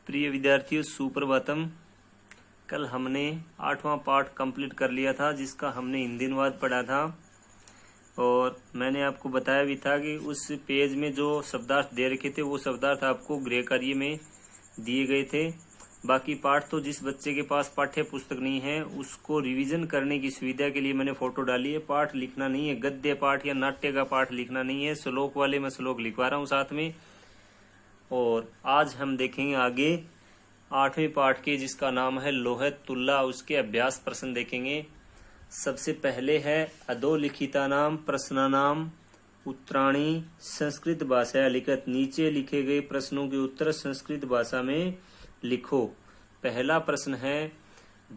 प्रिय विद्यार्थियों, सुप्रभातम। कल हमने 8वां पाठ कंप्लीट कर लिया था, जिसका हमने हिंदी अनुवाद पढ़ा था। और मैंने आपको बताया भी था कि उस पेज में जो शब्दार्थ दे रखे थे वो शब्दार्थ आपको गृह कार्य में दिए गए थे। बाकी पाठ तो जिस बच्चे के पास पाठ्य पुस्तक नहीं है उसको रिवीजन करने की सुविधा के लिए मैंने फोटो डाली है। पाठ लिखना नहीं है, गद्य पाठ या नाट्य का पाठ लिखना नहीं है। श्लोक वाले मैं श्लोक लिखवा रहा हूँ साथ में। और आज हम देखेंगे आगे 8वें पाठ के, जिसका नाम है लोह तुल्ला। उसके अभ्यास प्रश्न देखेंगे। सबसे पहले है अधोलिखिता नाम प्रश्नानाम उत्तराणी संस्कृत भाषा लिखत। नीचे लिखे गए प्रश्नों के उत्तर संस्कृत भाषा में लिखो। पहला प्रश्न है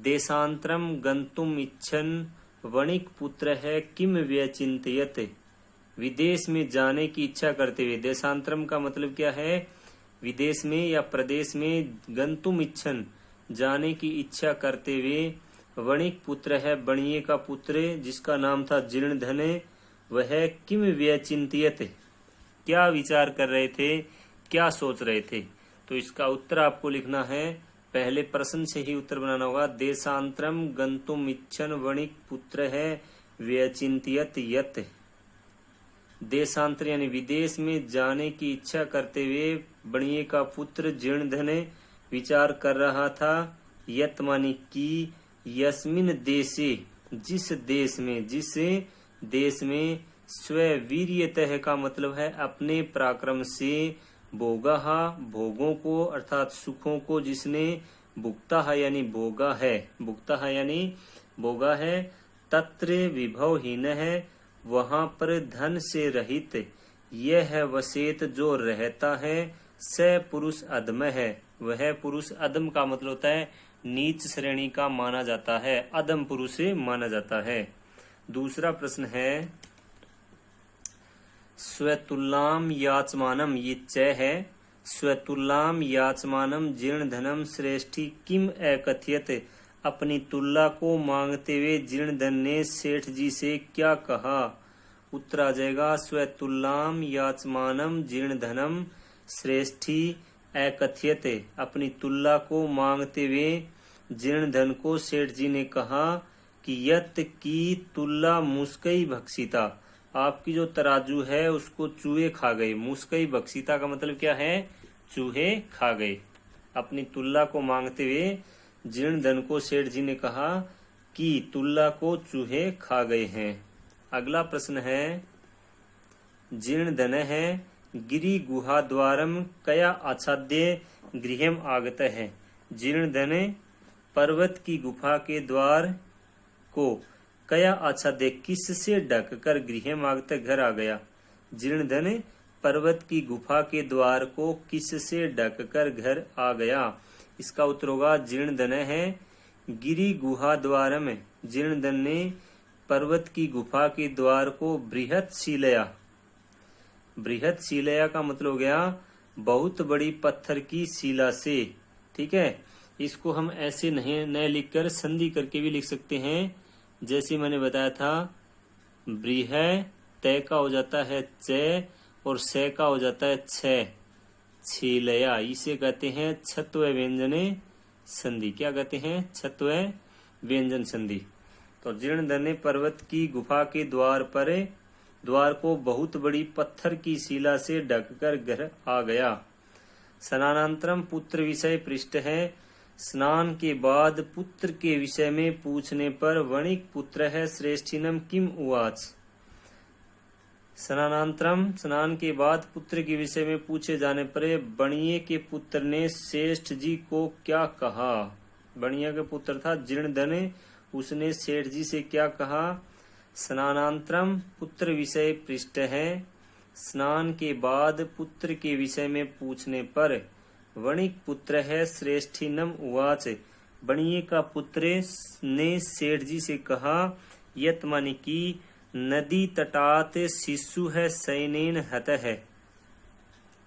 देशांतरम गंतुम इच्छन वणिक पुत्र है किम व्यचिंतयत। विदेश में जाने की इच्छा करते हुए, देशांतरम का मतलब क्या है, विदेश में या प्रदेश में, गंतुम इच्छन जाने की इच्छा करते हुए, वणिक पुत्र है बणिये का पुत्र जिसका नाम था जीर्णधन, वह किम व्यचिंतयत क्या विचार कर रहे थे, क्या सोच रहे थे। तो इसका उत्तर आपको लिखना है। पहले प्रश्न से ही उत्तर बनाना होगा। देशांतरम गंतुम इच्छन वणिक पुत्र है व्यचिंतयत यत। देशांतर यानी विदेश में जाने की इच्छा करते हुए बणिये का पुत्र जीर्णधन विचार कर रहा था। यत मानी की, यस्मिन देशे जिस देश में स्वीर्यतः का मतलब है अपने पराक्रम से, भोगाहा भोगों को अर्थात सुखों को जिसने भुगता है यानी भोगा है, भुगता है यानी भोगा है। तत्र विभवहीन है वहां पर धन से रहित, यह है वसेत जो रहता है। स पुरुष अधम है, वह पुरुष अधम का मतलब होता है नीच श्रेणी का माना जाता है, अधम पुरुष माना जाता है। दूसरा प्रश्न है स्वतुल्लाम याचमानम, ये च है। स्वतुल्लाम याचमानम जीर्णधनम श्रेष्ठी किम अकथयत। अपनी तुल्ला को मांगते हुए जीर्णधन ने सेठ जी से क्या कहा। उत्तर आ जाएगा स्वतुल्लाम याचमानम जीर्णधनम श्रेष्ठी अकथयत। अपनी तुल्ला को मांगते हुए जीर्णधन को सेठ जी ने कहा कि यत की तुल्ला मुस्कई भक्षिता, आपकी जो तराजू है उसको चूहे खा गए। मुस्कई भक्षिता का मतलब क्या है, चूहे खा गए। अपनी तुल्ला को मांगते हुए जीर्णधन को सेठ जी ने कहा कि तुल्ला को चूहे खा गए हैं। अगला प्रश्न है जीर्णधन है गिरि गुहा द्वारम कया आच्छाद्य गृहम आगत है। जीर्णधन पर्वत की गुफा के द्वार को कया आच्छाद्य किससे ढककर गृहम आगत घर आ गया। जीर्णधन पर्वत की गुफा के द्वार को किससे ढककर घर आ गया। इसका उत्तर होगा जीर्णधन है गिरि गुहा द्वार में। जीर्णधन ने पर्वत की गुफा के द्वार को बृहत शिलया, बृहत शिलया का मतलब हो गया बहुत बड़ी पत्थर की शिला से। ठीक है, इसको हम ऐसे नहीं न लिखकर संधि करके भी लिख सकते हैं। जैसे मैंने बताया था, बृह तय का हो जाता है च और से का हो जाता है छ, छिलया। इसे कहते हैं छत्व व्यंजन संधि। क्या कहते हैं, छत्व व्यंजन संधि। तो जीर्णधन ने पर्वत की गुफा के द्वार को बहुत बड़ी पत्थर की शिला से ढककर घर आ गया। स्नानांतरम पुत्र विषय पृष्ठ है। स्नान के बाद पुत्र के विषय में पूछने पर वणिक पुत्र है श्रेष्ठिनम किम उवाच। स्नानांतरम स्नान के बाद पुत्र के विषय में पूछे जाने पर बणिये के पुत्र ने श्रेष्ठ जी को क्या कहा। बणिया का पुत्र था जीर्णधन, उसने सेठ जी से क्या कहा। स्नानांतरम पुत्र विषय पृष्ठ है। स्नान के बाद पुत्र के विषय में पूछने पर वणिक पुत्र है श्रेष्ठिनम उवाच। बणिये का पुत्र ने सेठ जी से कहा यत मानी की नदी तटात शिशु है सैनेन हत है।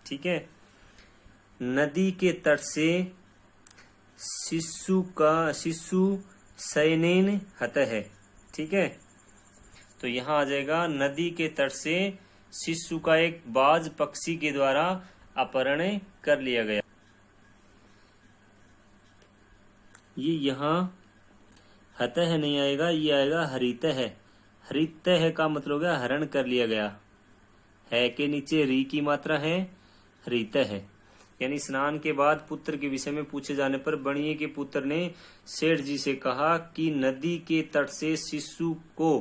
ठीक है, नदी के तट से शिशु सैनेन हत है। ठीक है, तो यहाँ आ जाएगा नदी के तट से शिशु का एक बाज पक्षी के द्वारा अपहरण कर लिया गया। ये यहाँ हतः नहीं आएगा, ये आएगा हरितः। हरितः का मतलब हो गया हरण कर लिया गया। है के नीचे री की मात्रा है, हरितः। यानी स्नान के बाद पुत्र के विषय में पूछे जाने पर बणिये के पुत्र ने सेठ जी से कहा कि नदी के तट से शिशु को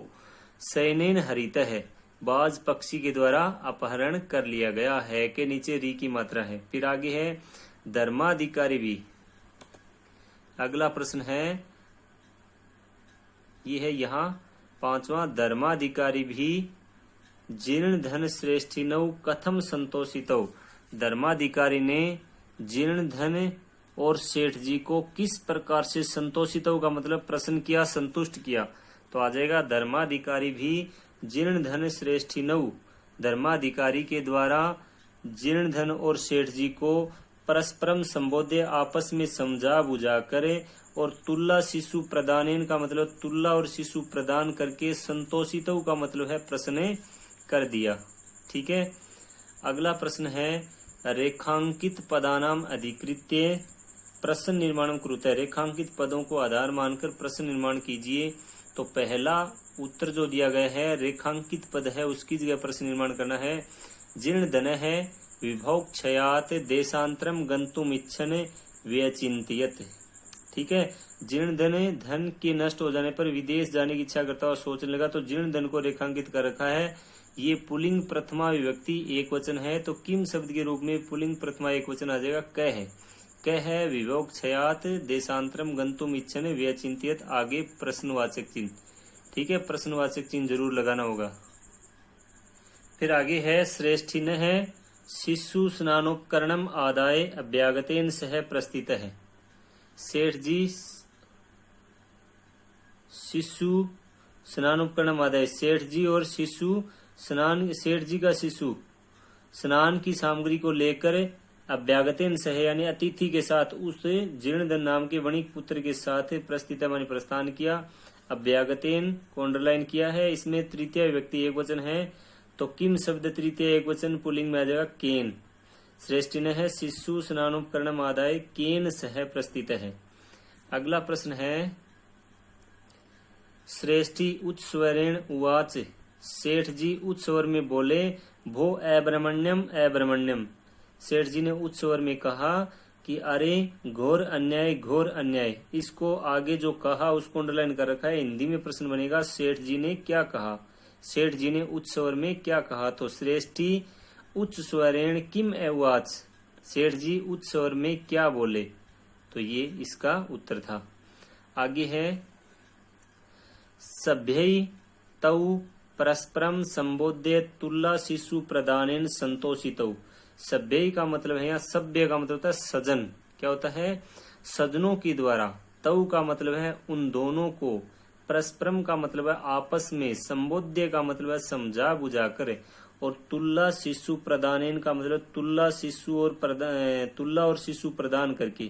सैनेन हरितः बाज पक्षी के द्वारा अपहरण कर लिया गया। है के नीचे री की मात्रा है। फिर आगे है धर्माधिकारी भी। अगला प्रश्न है, ये है यहाँ पांचवा, धर्माधिकारी भी जीर्ण धन श्रेष्ठिनौ कथम संतोषितौ। धर्माधिकारी ने जीर्ण धन और सेठ जी को किस प्रकार से संतोषितौ का मतलब प्रसन्न किया, संतुष्ट किया। तो आ जाएगा धर्माधिकारी भी जीर्ण धन श्रेष्ठिनौ। धर्माधिकारी के द्वारा जीर्ण धन और सेठ जी को परस्परम संबोध्य आपस में समझा बुझा करे और तुल्ला शिशु प्रदानेन का मतलब तुल्ला और शिशु प्रदान करके संतोषितौ का मतलब है प्रश्न कर दिया। ठीक है। अगला प्रश्न है, रेखांकित पदानाम अधिकृत्य प्रश्न निर्माण कुरुते। रेखांकित पदों को आधार मानकर प्रश्न निर्माण कीजिए। तो पहला उत्तर जो दिया गया है रेखांकित पद है उसकी जगह प्रश्न निर्माण करना है। जीर्ण धन है विभव क्षयात देशांतरम गंतुम इच्छन व्यचिंतियत। ठीक है। जीर्ण धन के नष्ट हो जाने पर विदेश जाने की इच्छा करता हुआ सोचने लगा। तो जीर्ण धन को रेखांकित कर रखा है। ये पुल्लिंग प्रथमा विभक्ति एक वचन है। तो किम शब्द के रूप में पुल्लिंग प्रथमा एक वचन आ जाएगा, क है। क है विभव क्षयात देशांतरम गंतुम इच्छन व्यचिंतियत। आगे प्रश्नवाचक चिन्ह। ठीक है, प्रश्नवाचक चिन्ह जरूर लगाना होगा। फिर आगे है श्रेष्ठिन है शिशु स्नानोपकरणम आदाय अभ्यागतेन सह प्रस्थित है। सेठ जी शिशु स्नानोपकरणम आदाय, सेठ जी और शिशु स्नान, सेठ जी का शिशु स्नान की सामग्री को लेकर अभ्यागतेन सह यानी अतिथि के साथ उस जीर्णधन नाम के वणिक पुत्र के साथ प्रस्थित मानी प्रस्थान किया। अभ्यागतेन को अंडरलाइन किया है। इसमें तृतीय विभक्ति एक वचन है। तो किम शब्द तृतीय एक वचन पुल्लिंग में आ जाएगा केन। श्रेष्ठिन है शिशु स्नानोपकरणम आदाय केन सह प्रस्थित है। अगला प्रश्न है, श्रेष्ठी उच्च स्वरेण उवाच। सेठ जी उच्च स्वर में बोले, भो अब्रह्मण्यम अब्रह्मण्यम। सेठ जी ने उच्च स्वर में कहा कि अरे घोर अन्याय घोर अन्याय। इसको आगे जो कहा उसको अंडरलाइन कर रखा है। हिंदी में प्रश्न बनेगा सेठ जी ने क्या कहा। सेठ जी ने उच्च स्वर में क्या कहा। तो श्रेष्ठी उच्च स्वरेण किम एवाच। सेठ जी उच्च स्वर में क्या बोले। तो ये इसका उत्तर था। आगे है सभ्य तौ परस्परम संबोध्य तुल्ला शिशु प्रदानेन संतोषितौ। सभ्य का मतलब है, यहाँ सभ्य का मतलब होता है सजन। क्या होता है, सजनों की द्वारा। तौ का मतलब है उन दोनों को। परस्परम का मतलब है आपस में। संबोध्य का मतलब है समझा बुझा कर। और तुल्ला शिशु प्रदानेन का मतलब तुल्ला शिशु और तुल्ला और शिशु प्रदान करके।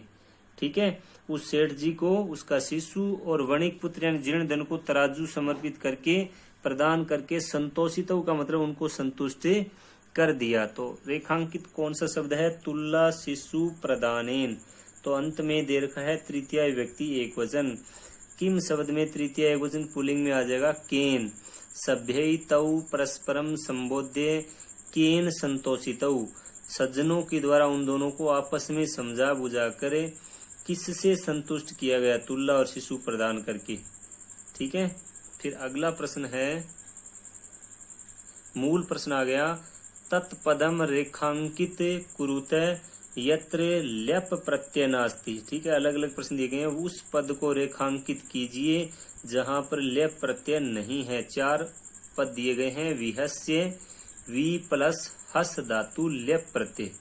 ठीक है। उस सेठ जी को उसका शिशु और वणिक पुत्र यानी जीर्ण धन को तराजू समर्पित करके प्रदान करके संतोषित का मतलब उनको संतुष्ट कर दिया। तो रेखांकित कौन सा शब्द है, तुल्ला शिशु प्रदानेन। तो अंत में दे रखा है तृतीय विभक्ति एक वचन। किम शब्द में तृतीय एक वचन पुल्लिंग में आ जाएगा केन। सभ्य तौ परस्परम संबोध्य केन संतोषितौ। सज्जनों के द्वारा उन दोनों को आपस में समझा बुझा करे किससे संतुष्ट किया गया, तुल्ला और शिशु प्रदान करके। ठीक है। फिर अगला प्रश्न है, मूल प्रश्न आ गया, तत्पदम रेखांकित कुरुते यत्र ल्यप प्रत्यय नास्ति। ठीक है, अलग अलग प्रश्न दिए गए हैं। उस पद को रेखांकित कीजिए जहां पर ल्यप प्रत्यय नहीं है। 4 पद दिए गए हैं। विहस्य वी प्लस हस धातु ल्यप प्रत्यय।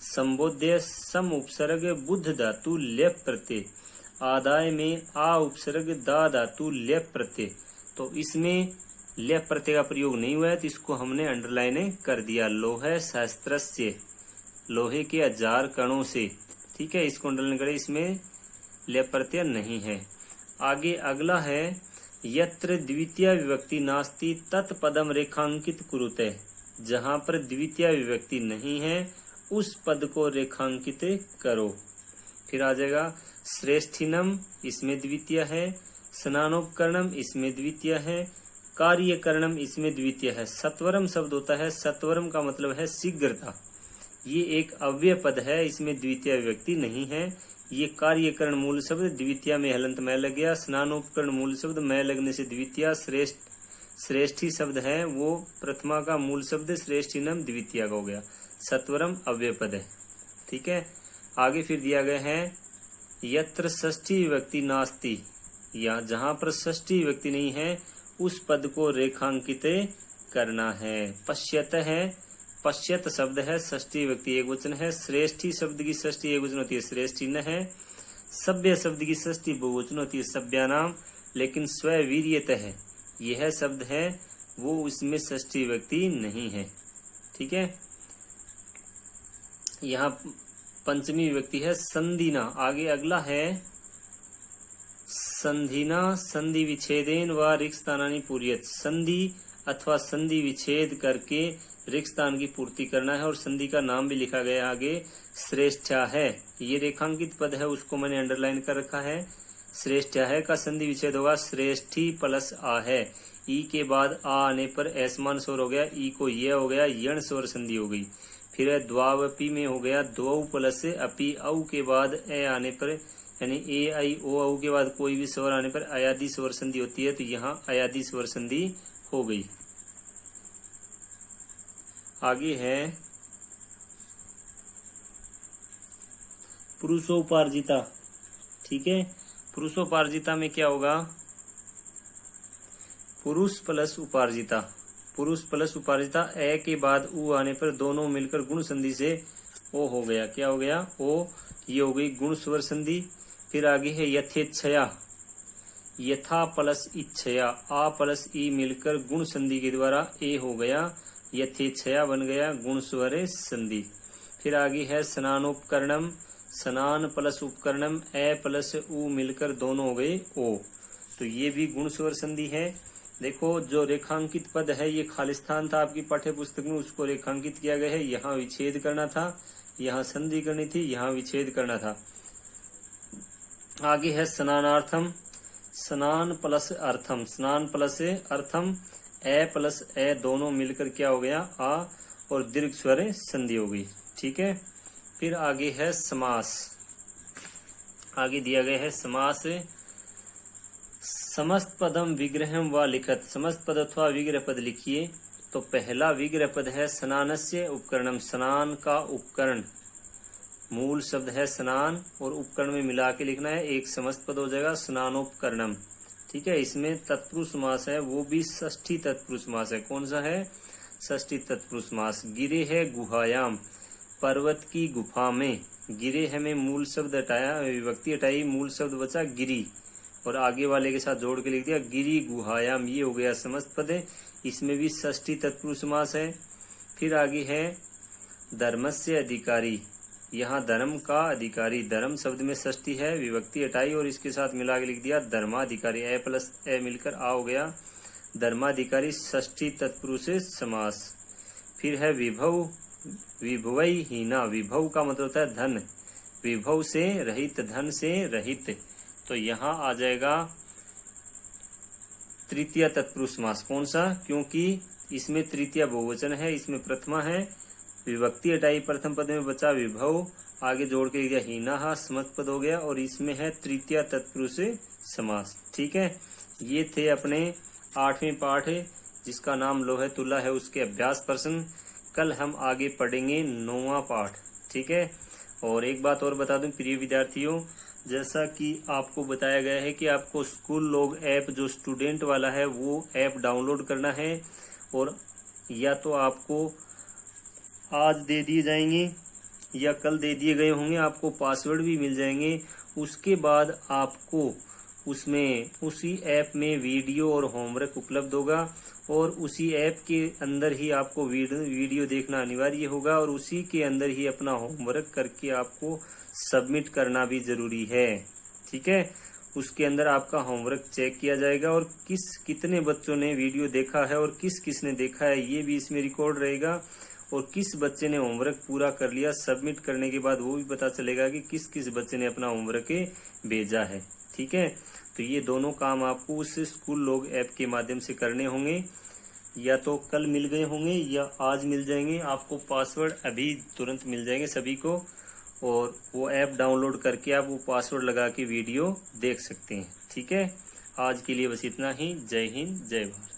संबोध्य सम उपसर्ग बुद्ध धातु ल्यप प्रत्यय। आदाय में आ उपसर्ग दा धातु ल्यप प्रत्यय। तो इसमें ल्यप प्रत्यय का प्रयोग नहीं हुआ है तो इसको हमने अंडरलाइन कर दिया। लोह शास्त्रस्य, लोहे के 1000 कणों से। ठीक है, इसको अंडरलाइन करें, इसमें ल्यप प्रत्यय नहीं है। आगे अगला है, यत्र द्वितीय विभक्ति नास्ति तत्पदम रेखांकित कुरुते। जहां पर द्वितीय विभक्ति नहीं है उस पद को रेखांकित करो। फिर आ जाएगा श्रेष्ठिनम इसमें द्वितीय है, स्नानोपकरणम इसमें द्वितीय है, कार्यकरणम इसमें द्वितीय है। सत्वरम शब्द होता है, सत्वरम का मतलब है शीघ्रता। ये एक अव्यय पद है, इसमें द्वितीय विभक्ति नहीं है। ये कार्यकरण मूल शब्द द्वितीय में हलंत में लग गया। स्नानोपकरण मूल शब्द में लगने से द्वितीय। श्रेष्ठी शब्द है वो प्रथमा का मूल शब्द, श्रेष्ठिनम द्वितीय का हो गया। सत्वरम अव्यय पद है। ठीक है, आगे फिर दिया गया है यत्र षष्ठी विभक्ति नास्ति, या जहां पर षष्ठी विभक्ति नहीं है उस पद को रेखांकित करना है। पश्यत है, पश्यत शब्द है षष्ठी विभक्ति एक वचन है। श्रेष्ठी शब्द की षष्ठी एक वचन होती है, श्रेष्ठी न है। सभ्य शब्द की षष्ठी बहुवचन होती है, सभ्यानाम। लेकिन स्वीर्यत है, यह शब्द है वो उसमें षष्ठी विभक्ति नहीं है। ठीक है, यहाँ पंचमी विभक्ति है संधिना। आगे अगला है संधिना, संधि विच्छेदेन व रिक्तस्थानानि पूर्यत। संधि अथवा संधि विच्छेद करके रिक्तस्थान की पूर्ति करना है। और संधि का नाम भी लिखा गया आगे, श्रेष्ठा है। ये रेखांकित पद है, उसको मैंने अंडरलाइन कर रखा है। श्रेष्ठा है का संधि विच्छेद होगा श्रेष्ठी प्लस आ है। ई के बाद आ आने पर ऐसमान स्वर हो गया, ई को ये हो गया, यण स्वर संधि हो गई। फिर द्वावपी में हो गया द्वौ प्लस अपी। औ के बाद ए आने पर यानी ए आई ओ औ के बाद कोई भी स्वर आने पर अयादि स्वर संधि होती है, तो यहाँ अयादि स्वर संधि हो गई। आगे है पुरुषोपार्जिता। ठीक है, पुरुषोपार्जिता में क्या होगा, पुरुष प्लस उपार्जिता। पुरुष प्लस उपार्जिता, ए के बाद उ आने पर दोनों मिलकर गुण संधि से ओ हो गया। क्या हो गया, ओ। ये हो गई गुण स्वर संधि। फिर आगे है यथेच्छया, यथा प्लस इच्छया, आ प्लस ई मिलकर गुण संधि के द्वारा ए हो गया, यथेच्छया बन गया गुण स्वर संधि। फिर आगे है स्नानोपकरणम, स्नान प्लस उपकरणम, ए प्लस उ मिलकर दोनों हो गए ओ, तो ये भी गुण स्वर संधि है। देखो जो रेखांकित पद है ये खालिस्तान था आपकी पाठ्य पुस्तक में, उसको रेखांकित किया गया है। यहाँ विच्छेद करना था, यहाँ संधि करनी थी, यहाँ विच्छेद करना था। आगे है स्नानार्थम, स्नान प्लस अर्थम, स्नान प्लस अर्थम, ए प्लस ए दोनों मिलकर क्या हो गया, आ, और दीर्घ स्वर संधि हो गई। ठीक है, फिर आगे है समास। आगे दिया गया है समास। समस्त पदम विग्रहम व लिखत, समस्त पद अथवा विग्रह पद लिखिए। तो पहला विग्रह पद है स्नानस्य उपकरणम, स्नान का उपकरण। मूल शब्द है स्नान और उपकरण में मिला के लिखना है, एक समस्त पद हो जाएगा स्नानोपकरणम। ठीक है, इसमें तत्पुरुष समास है, वो भी षष्ठी तत्पुरुष समास है। कौन सा है, षष्ठी तत्पुरुष समास। गिरे है गुहायाम, पर्वत की गुफा में। गिरे है में मूल शब्द हटाया, विभक्ति हटाई, मूल शब्द बचा गिरी, और आगे वाले के साथ जोड़ के लिख दिया गिरी गुहायाम। ये हो गया समस्त पद है, इसमें भी षष्ठी तत्पुरुष समास है। फिर आगे है धर्मस्य अधिकारी, यहाँ धर्म का अधिकारी। धर्म शब्द में षष्ठी है, विभक्ति हटाई और इसके साथ मिला के लिख दिया धर्माधिकारी। ए प्लस ए मिलकर आ हो गया धर्माधिकारी, षष्ठी तत्पुरुष समास। फिर है विभव, विभवई हीना। विभव का मतलब होता है धन, विभव से रहित, धन से रहित। तो यहाँ आ जाएगा तृतीय तत्पुरुष समास। कौन सा, क्योंकि इसमें तृतीय बहुवचन है, इसमें प्रथमा है। विभक्ति हटाई, प्रथम पद में बचा विभव, आगे जोड़ के दिया हीना, समस्त पद हो गया, और इसमें है तृतीय तत्पुरुष समास। ठीक है, ये थे अपने 8वें पाठ जिसका नाम लोहे तुला है उसके अभ्यास प्रश्न। कल हम आगे पढ़ेंगे 9वां पाठ। ठीक है, और एक बात और बता दूं प्रिय विद्यार्थियों, जैसा कि आपको बताया गया है कि आपको स्कूल लॉग ऐप जो स्टूडेंट वाला है वो ऐप डाउनलोड करना है, और या तो आपको आज दे दिए जाएंगे या कल दे दिए गए होंगे, आपको पासवर्ड भी मिल जाएंगे। उसके बाद आपको उसमें उसी ऐप में वीडियो और होमवर्क उपलब्ध होगा, और उसी ऐप के अंदर ही आपको वीडियो देखना अनिवार्य होगा, और उसी के अंदर ही अपना होमवर्क करके आपको सबमिट करना भी जरूरी है। ठीक है, उसके अंदर आपका होमवर्क चेक किया जाएगा, और कितने बच्चों ने वीडियो देखा है और किस किस ने देखा है ये भी इसमें रिकॉर्ड रहेगा। और किस बच्चे ने होमवर्क पूरा कर लिया, सबमिट करने के बाद वो भी पता चलेगा कि किस किस बच्चे ने अपना होमवर्क भेजा है। ठीक है, तो ये दोनों काम आपको उस स्कूल लॉग ऐप के माध्यम से करने होंगे, या तो कल मिल गए होंगे या आज मिल जाएंगे। आपको पासवर्ड अभी तुरंत मिल जाएंगे सभी को, और वो ऐप डाउनलोड करके आप वो पासवर्ड लगा के वीडियो देख सकते हैं। ठीक है, आज के लिए बस इतना ही। जय हिंद, जय भारत।